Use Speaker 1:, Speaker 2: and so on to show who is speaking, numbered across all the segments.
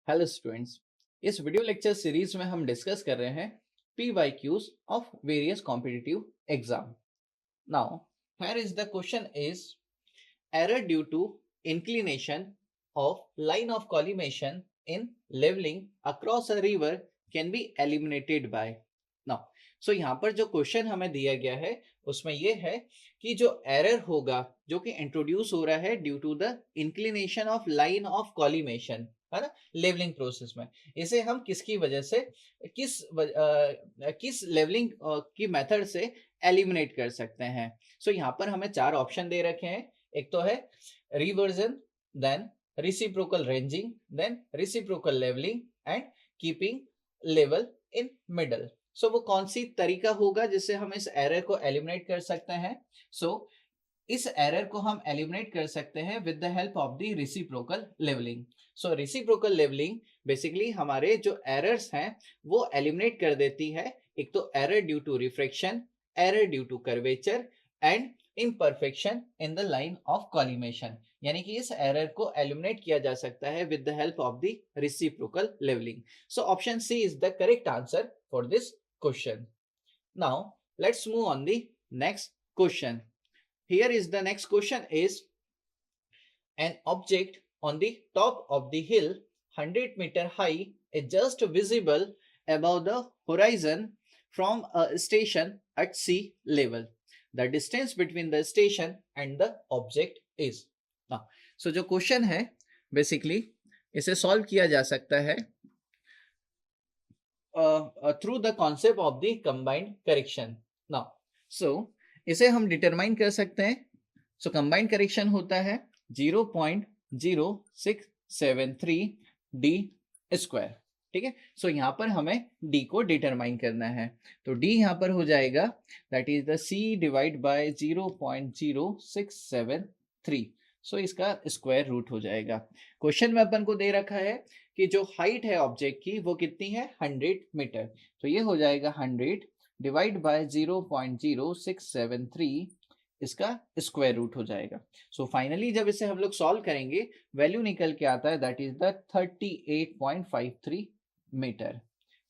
Speaker 1: Hello students. इस video lecture series में हम डिस्कस कर रहे हैं PYQs of various competitive exam. Now here is the question is error due to inclination of line of collimation in leveling across a river can be eliminated by now। सो यहाँ पर जो question हमें दिया गया है उसमें ये है कि जो एरर होगा जो कि इंट्रोड्यूस हो रहा है due to the inclination of line of collimation, है ना, लेवलिंग प्रोसेस में, इसे हम किसकी वजह से किस लेवलिंग की मेथड से एलिमिनेट कर सकते हैं। सो यहाँ पर हमें चार ऑप्शन दे रखे हैं। एक तो है reversion, then reciprocal ranging, then reciprocal levelling and keeping level in middle. So वो कौन सी तरीका होगा जिससे हम इस एरर को एलिमिनेट कर सकते हैं। इस एरर को हम एलिमिनेट कर सकते हैं with the help of the reciprocal levelling. So reciprocal levelling basically हमारे जो एरर्स हैं वो एलिमिनेट कर देती है। एक तो error due to refraction, error due to curvature and imperfection in the line of collimation, यानी कि इस एरर को एलिमिनेट किया जा सकता है with the help of the reciprocal levelling. So option C is the correct answer for this question. Now let's move on the next question. Here is the next question is an object on the top of the hill 100-meter high is just visible above the horizon from a station at sea level. The distance between the station and the object is now। So जो question है basically इसे solve किया जा सकता है through the concept of the combined correction. Now so इसे हम determine कर सकते हैं। सो कंबाइंड करेक्शन होता है 0.0673 डी स्क्वायर, ठीक है। सो यहाँ पर हमें डी को डिटरमाइन करना है, तो डी यहाँ पर हो जाएगा that is the C divide by 0.0673। So इसका स्क्वायर रूट हो जाएगा। क्वेश्चन में अपन को दे रखा है कि जो हाइट है ऑब्जेक्ट की वो कितनी है 100 मीटर, तो ये हो जाएगा 100 डिवाइड बाय 0.0673, इसका स्क्वायर रूट हो जाएगा। सो फाइनली जब इसे हम लोग सॉल्व करेंगे वैल्यू निकल के आता है दैट इज द 38.53 मीटर।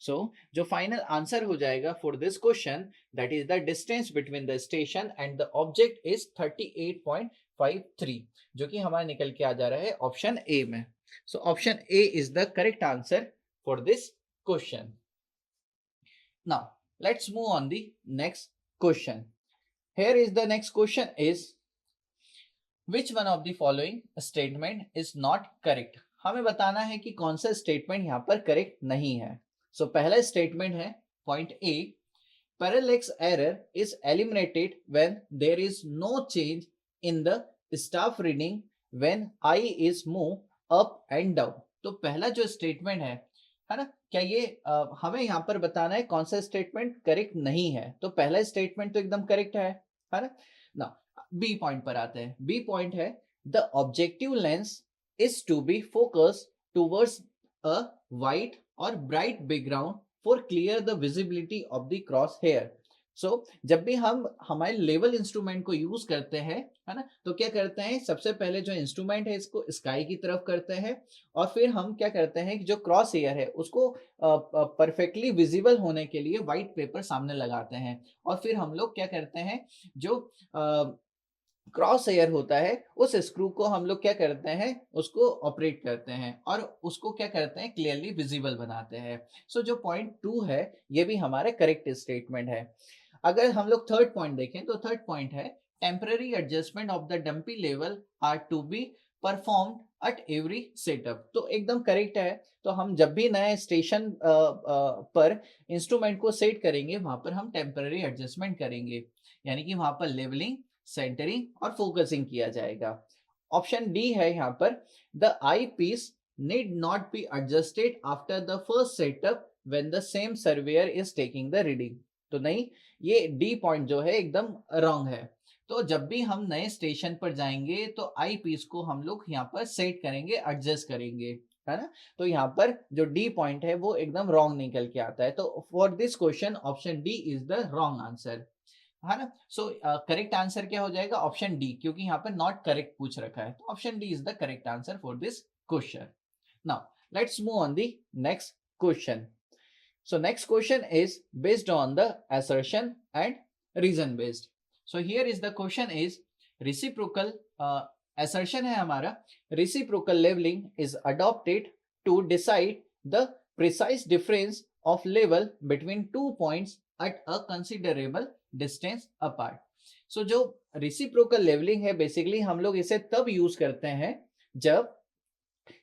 Speaker 1: सो जो फाइनल आंसर हो जाएगा for this question that is the distance between the station and the object is 38.53, जो कि हमारा निकल के आ जा रहा है ऑप्शन ए में। So option A is the correct answer for this question. Now let's move on the next question. Here is the next question is which one of the following statement is not correct। हमें बताना है कि कौन सा statement यहाँ पर correct नहीं है। सो पहला स्टेटमेंट है point A, parallax error is eliminated when there is no change in the staff reading when eye is moved up and down। तो पहला जो स्टेटमेंट है ना, क्या ये हमें यहाँ पर बताना है कौन सा स्टेटमेंट करेक्ट नहीं है। तो पहला स्टेटमेंट तो एकदम करेक्ट है ना। ना बी पॉइंट पर आते हैं। बी पॉइंट है the objective lens is to be focus towards a white और bright background for clear the visibility of the cross hair. So जब भी हम हमारे लेवल इंस्ट्रूमेंट को यूज करते हैं, है ना, तो क्या करते हैं, सबसे पहले जो इंस्ट्रूमेंट है इसको स्काई की तरफ करते हैं और फिर हम क्या करते हैं कि जो क्रॉस हेयर है उसको परफेक्टली विजिबल होने के लिए व्हाइट पेपर सामने लगाते हैं और फिर हम लोग क्या करते हैं, जो क्रॉस हेयर होता है उस स्क्रू को हम लोग क्या करते हैं, उसको ऑपरेट करते हैं और उसको क्या करते हैं, क्लियरली विजिबल बनाते हैं। सो जो पॉइंट 2 है ये भी हमारा करेक्ट स्टेटमेंट है। अगर हम लोग थर्ड पॉइंट देखें तो थर्ड पॉइंट है temporary adjustment of the dumpy level are to be performed at every setup. तो एकदम करेक्ट है। तो हम जब भी नए स्टेशन पर इंस्ट्रूमेंट को सेट करेंगे वहां पर हम टेम्पररी एडजस्टमेंट करेंगे, यानी कि वहां पर लेवलिंग, सेंटरिंग और फोकसिंग किया जाएगा। ऑप्शन डी है यहाँ पर the eyepiece need not be adjusted after the first setup when the same surveyor is taking the reading. तो नहीं, ये डी पॉइंट जो है एकदम रॉन्ग है। तो जब भी हम नए स्टेशन पर जाएंगे तो आई पीस को हम लोग यहाँ पर सेट करेंगे, एडजस्ट करेंगे, है ना। तो यहाँ पर जो डी पॉइंट है वो एकदम रॉन्ग निकल के आता है। तो for this question option D is the wrong answer, है ना। सो करेक्ट आंसर क्या हो जाएगा, ऑप्शन डी, क्योंकि यहाँ पर नॉट करेक्ट पूछ रखा है। तो option D is the correct answer for this question. Now Let's move on the next question. So next question is based on the assertion and reason based. So here is the question is reciprocal assertion है हमारा, reciprocal leveling is adopted to decide the precise difference of level between 2 points at a considerable distance apart. So जो reciprocal leveling है basically हम लोग इसे तब use करते हैं जब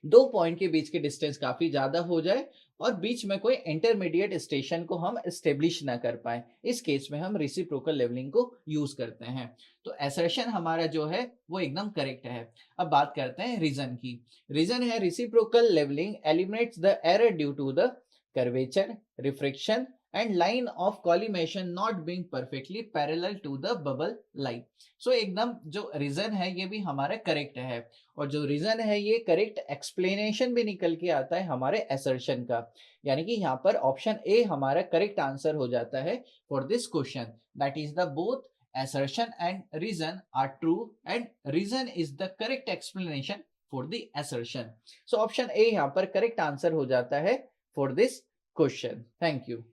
Speaker 1: दो पॉइंट के बीच की डिस्टेंस काफी ज्यादा हो जाए और बीच में कोई इंटरमीडिएट स्टेशन को हम एस्टेब्लिश ना कर पाए, इस केस में हम रेसिप्रोकल लेवलिंग को यूज करते हैं। तो असर्शन हमारा जो है वो एकदम करेक्ट है। अब बात करते हैं रीजन की। रीजन है reciprocal levelling eliminates the error due to the curvature, refraction and line of collimation not being perfectly parallel to the bubble line. So एकदम जो रीजन है ये भी हमारा करेक्ट है, और जो रीजन है ये करेक्ट एक्सप्लेनेशन भी निकल के आता है हमारे असर्शन का, यानी कि यहाँ पर ऑप्शन ए हमारा करेक्ट आंसर हो जाता है for this question. That is the both assertion and reason are true and reason is the correct explanation for the assertion. So option A यहाँ पर करेक्ट आंसर हो जाता है for this question. Thank you.